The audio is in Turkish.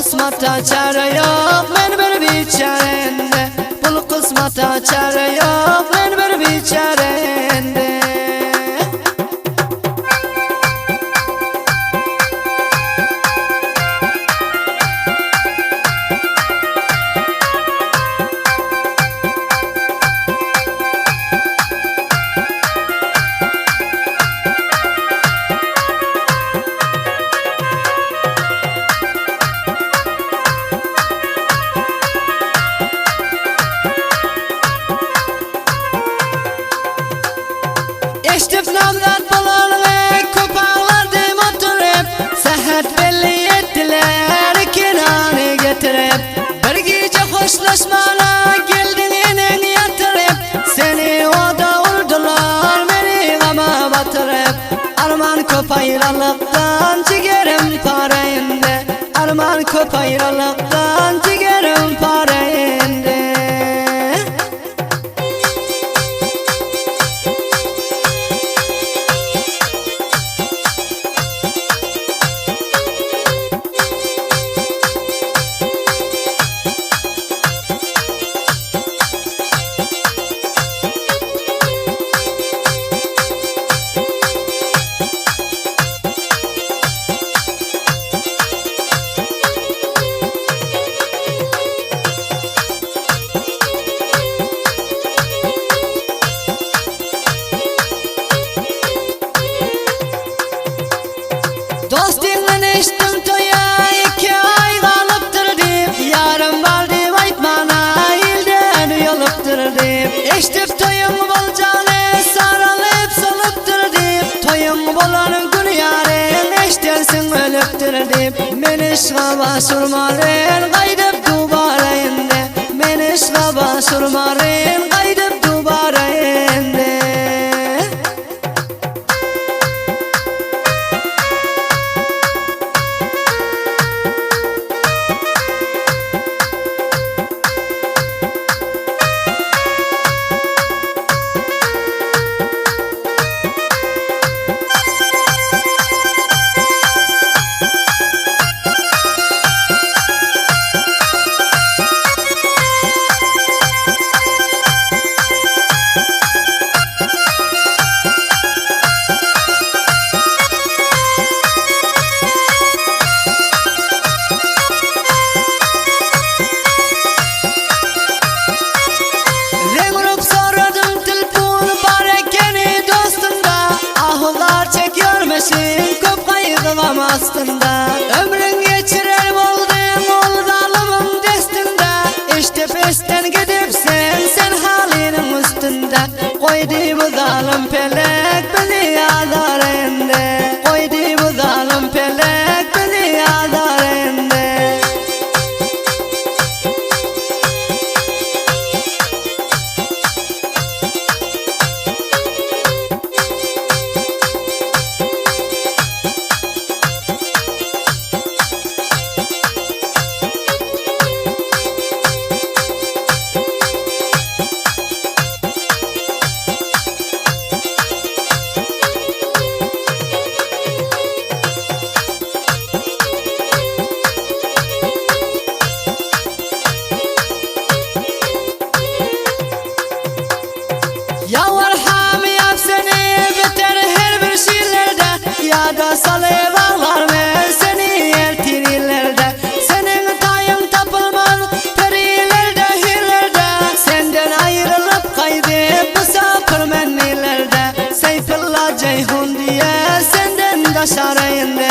kısmata çare yok, men bir biçarende. Pul kısmata çare yok, men bir biçarende. Eştif namdan bulanı kopağlardım oturup, sehet belli ettiler kinanı getirip. Bir gece hoşlaşmana geldin inen yatırıp, seni oda vurdular beni gama batırıp. Arman kopayralıktan cigerim parayında, arman kopayralıktan cigerim parayında. Dostinle neştim toya 2 ay kalıptır deyip, yarım var deyip aytmana ilden yoluptır deyip. Eştif toyum bolcanı saralıp soluptır deyip, toyum bolanın günü yarın eştersin ölüptür deyip. Men işga başurmarın kaydıp dubarayında, men işga başurmarın kaydıp dubarayında. Köp kaygılam aslında, ömrün geçirer oldun ol zalımın destinde. İşte peşten gidipsen sen halinin üstünde, koydu bu zalim pelek beni yadarende, koydu bu zalim pelek beni yadarende. Yavur hami yap seni biter her bir şeylerde, ya da salı bağlar ver seni ertinilerde. Senin tayın tapılmaz perilerde hillerde, senden ayrılıp kaydıp misafir mennilerde. Seyfullah Ceyhun diye senden de şarayında,